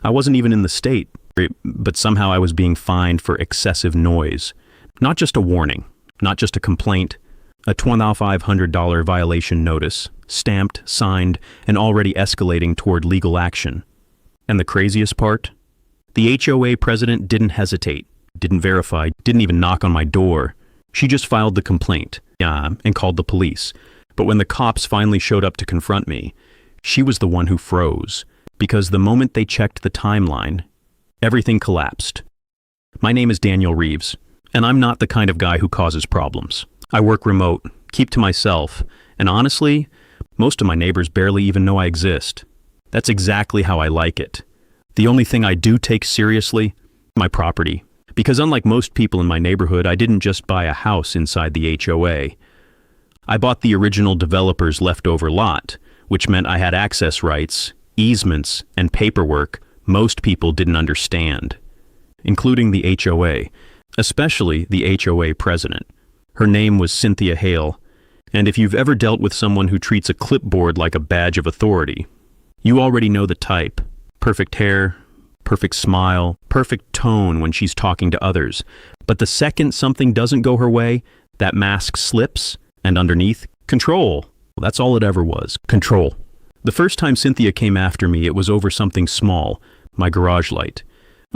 I wasn't even in the state, but somehow I was being fined for excessive noise. Not just a warning, not just a complaint, a $2,500 violation notice, stamped, signed, and already escalating toward legal action. And the craziest part? The HOA president didn't hesitate, didn't verify, didn't even knock on my door. She just filed the complaint, and called the police. But when the cops finally showed up to confront me, she was the one who froze, because the moment they checked the timeline, everything collapsed. My name is Daniel Reeves, and I'm not the kind of guy who causes problems. I work remote, keep to myself, and honestly, most of my neighbors barely even know I exist. That's exactly how I like it. The only thing I do take seriously, my property. Because unlike most people in my neighborhood, I didn't just buy a house inside the HOA. I bought the original developer's leftover lot, which meant I had access rights, easements, and paperwork most people didn't understand, including the HOA, especially the HOA president. Her name was Cynthia Hale, and if you've ever dealt with someone who treats a clipboard like a badge of authority, you already know the type. Perfect hair, perfect smile, perfect tone when she's talking to others. But the second something doesn't go her way, that mask slips, and underneath, control. That's all it ever was, control. The first time Cynthia came after me, it was over something small, my garage light.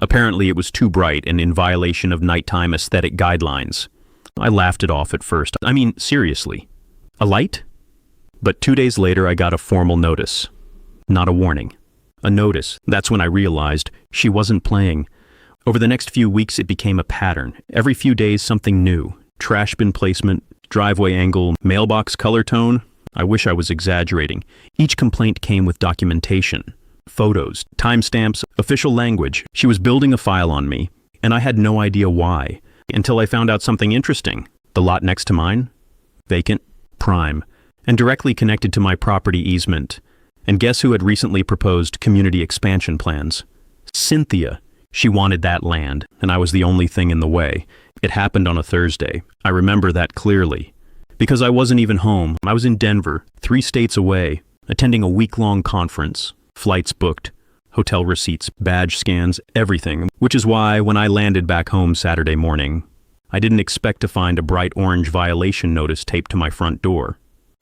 Apparently it was too bright and in violation of nighttime aesthetic guidelines. I laughed it off at first. I mean, seriously. A light? But 2 days later I got a formal notice. Not a warning. A notice. That's when I realized she wasn't playing. Over the next few weeks it became a pattern. Every few days something new. Trash bin placement, driveway angle, mailbox color tone. I wish I was exaggerating. Each complaint came with documentation. Photos, timestamps, official language. She was building a file on me, and I had no idea why. Until I found out something interesting. The lot next to mine? Vacant, prime, and directly connected to my property easement. And guess who had recently proposed community expansion plans? Cynthia. She wanted that land, and I was the only thing in the way. It happened on a Thursday. I remember that clearly. Because I wasn't even home. I was in Denver, 3 states away, attending a week-long conference. Flights booked, hotel receipts, badge scans, everything. Which is why, when I landed back home Saturday morning, I didn't expect to find a bright orange violation notice taped to my front door.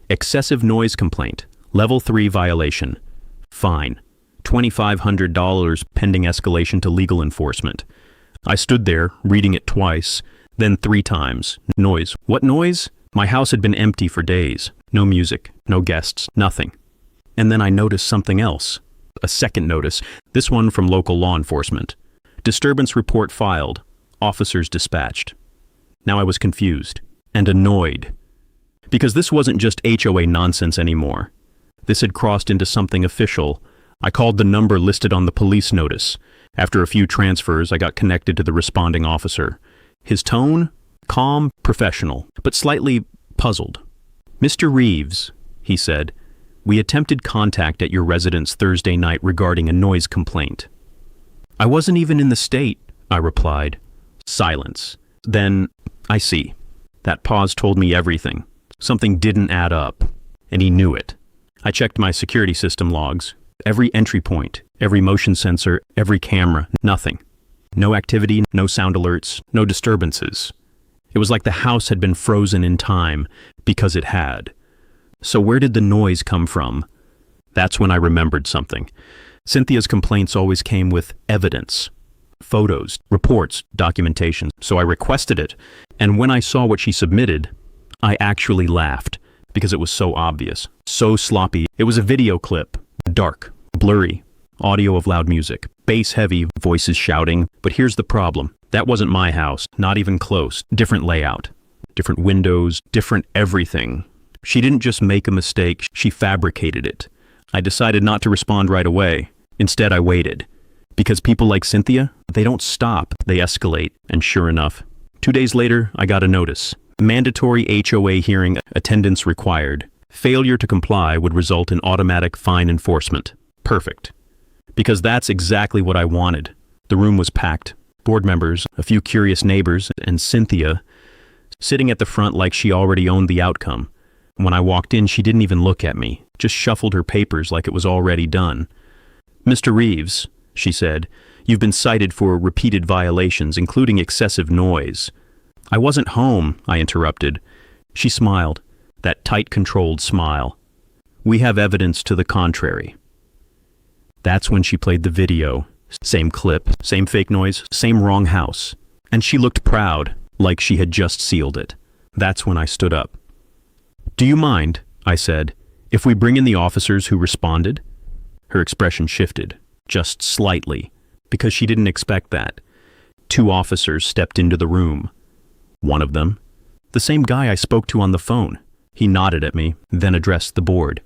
Excessive noise complaint. Level 3 violation. Fine. $2,500 pending escalation to legal enforcement. I stood there, reading it twice, then 3 times. Noise. What noise? My house had been empty for days. No music, no guests, nothing. And then I noticed something else. A second notice, this one from local law enforcement. Disturbance report filed. Officers dispatched. Now I was confused and annoyed. Because this wasn't just HOA nonsense anymore. This had crossed into something official. I called the number listed on the police notice. After a few transfers, I got connected to the responding officer. His tone? Calm, professional, but slightly puzzled. "Mr. Reeves," he said, "we attempted contact at your residence Thursday night regarding a noise complaint." "I wasn't even in the state," I replied. Silence. Then, "I see." That pause told me everything. Something didn't add up, and he knew it. I checked my security system logs. Every entry point, every motion sensor, every camera, nothing. No activity, no sound alerts, no disturbances. It was like the house had been frozen in time, because it had. So where did the noise come from? That's when I remembered something. Cynthia's complaints always came with evidence. Photos, reports, documentation. So I requested it, and when I saw what she submitted, I actually laughed, because it was so obvious, so sloppy. It was a video clip, dark, blurry, audio of loud music, bass-heavy, voices shouting. But here's the problem. That wasn't my house, not even close. Different layout, different windows, different everything. She didn't just make a mistake, she fabricated it. I decided not to respond right away. Instead, I waited. Because people like Cynthia, they don't stop, they escalate. And sure enough, 2 days later, I got a notice. Mandatory HOA hearing, attendance required. Failure to comply would result in automatic fine enforcement. Perfect. Because that's exactly what I wanted. The room was packed. Board members, a few curious neighbors, and Cynthia, sitting at the front like she already owned the outcome. When I walked in, she didn't even look at me, just shuffled her papers like it was already done. "Mr. Reeves," she said. You've been cited for repeated violations, including excessive noise. I wasn't home, I interrupted. She smiled, that tight, controlled smile. We have evidence to the contrary. That's when she played the video. Same clip, same fake noise, same wrong house. And she looked proud, like she had just sealed it. That's when I stood up. Do you mind, I said, if we bring in the officers who responded? Her expression shifted, just slightly, because she didn't expect that. 2 officers stepped into the room. One of them, the same guy I spoke to on the phone. He nodded at me, then addressed the board.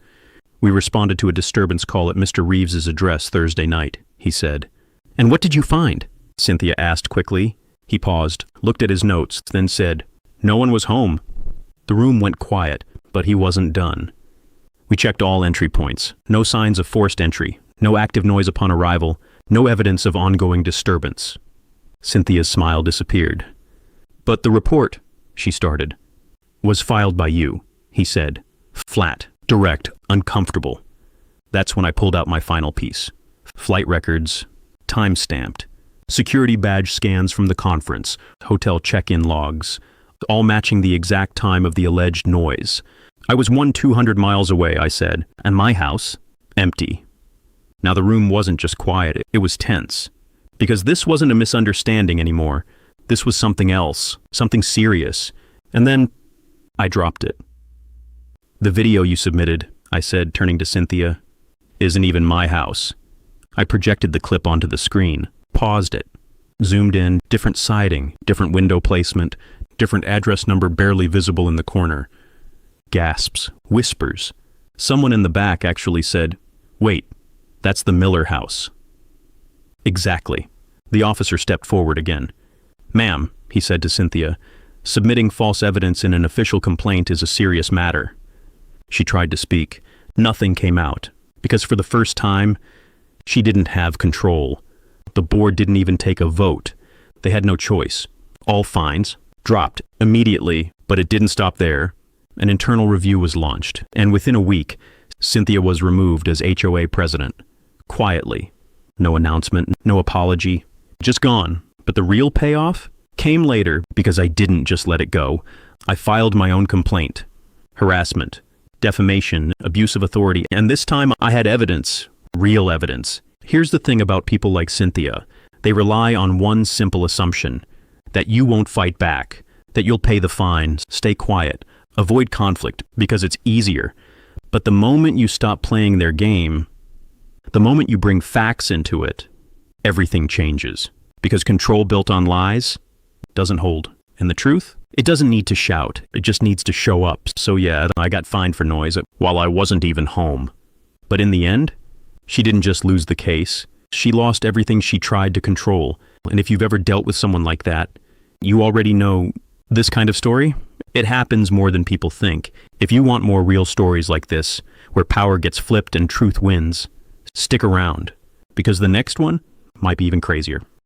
We responded to a disturbance call at Mr. Reeves's address Thursday night, he said. And what did you find? Cynthia asked quickly. He paused, looked at his notes, then said, No one was home. The room went quiet, but he wasn't done. We checked all entry points. No signs of forced entry, no active noise upon arrival, no evidence of ongoing disturbance. Cynthia's smile disappeared. But the report, she started, was filed by you, he said. Flat, direct, uncomfortable. That's when I pulled out my final piece. Flight records, time-stamped. Security badge scans from the conference, hotel check-in logs, all matching the exact time of the alleged noise. I was 200 miles away, I said, and my house, empty. Now the room wasn't just quiet, it was tense. Because this wasn't a misunderstanding anymore. This was something else, something serious. And then I dropped it. The video you submitted, I said, turning to Cynthia, isn't even my house. I projected the clip onto the screen, paused it, zoomed in, different siding, different window placement, different address number barely visible in the corner. Gasps, whispers. Someone in the back actually said, Wait, that's the Miller house. Exactly. The officer stepped forward again. Ma'am, he said to Cynthia, submitting false evidence in an official complaint is a serious matter. She tried to speak. Nothing came out, because for the first time, she didn't have control. The board didn't even take a vote. They had no choice. All fines dropped immediately, but it didn't stop there. An internal review was launched, and within a week, Cynthia was removed as HOA president. Quietly. No announcement, no apology. Just gone. But the real payoff came later because I didn't just let it go. I filed my own complaint. Harassment, defamation, abuse of authority, and this time I had evidence. Real evidence. Here's the thing about people like Cynthia. They rely on one simple assumption, that you won't fight back, that you'll pay the fine, stay quiet, avoid conflict because it's easier. But the moment you stop playing their game, the moment you bring facts into it, everything changes. Because control built on lies doesn't hold. And the truth? It doesn't need to shout. It just needs to show up. So yeah, I got fined for noise while I wasn't even home. But in the end, she didn't just lose the case. She lost everything she tried to control. And if you've ever dealt with someone like that, you already know this kind of story. It happens more than people think. If you want more real stories like this, where power gets flipped and truth wins, stick around. Because the next one might be even crazier.